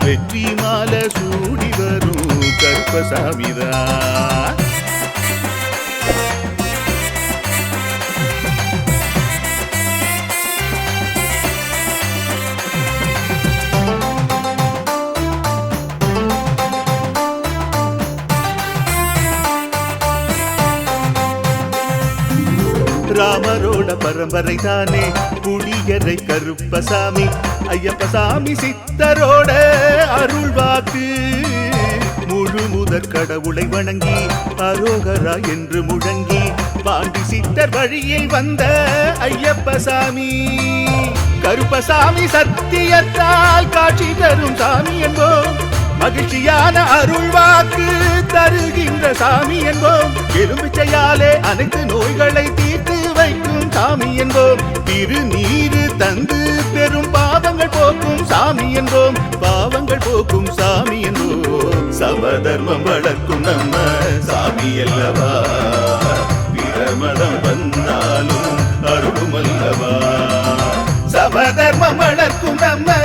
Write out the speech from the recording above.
வெற்றி மாலை சூடி வரும் கருப்பசாமிதான். ராமரோட பரம்பரை தானே புளியரை கருப்பசாமி. ஐயப்பசாமி சித்தரோட அருள் வாக்கு. முழு முதற் கடவுளை வணங்கி அரோகரா என்று முழங்கி பாண்டி சித்தர் வழியில் வந்த ஐயப்பசாமி. கருப்பசாமி சத்தியத்தால் காட்சி தரும் சாமி என்போம். மகிழ்ச்சியான அருள் வாக்கு தருகின்ற சாமி என்போம். எலுமிச்சையாலே அனைத்து நோய்களை தீர்த்து வைக்கும் சாமி என்போம். திருநீரு தந்து பெரும் பாவங்கள் போக்கும் சாமி என்போம். பாவங்கள் போக்கும் சாமி என்போம். சமதர்மம் வளர்க்கும் நம்ம சாமி அல்லவா. பிரமதம் வந்தாலும் அருளும் அல்லவா. சமதர்மம் வளர்க்கும் நம்ம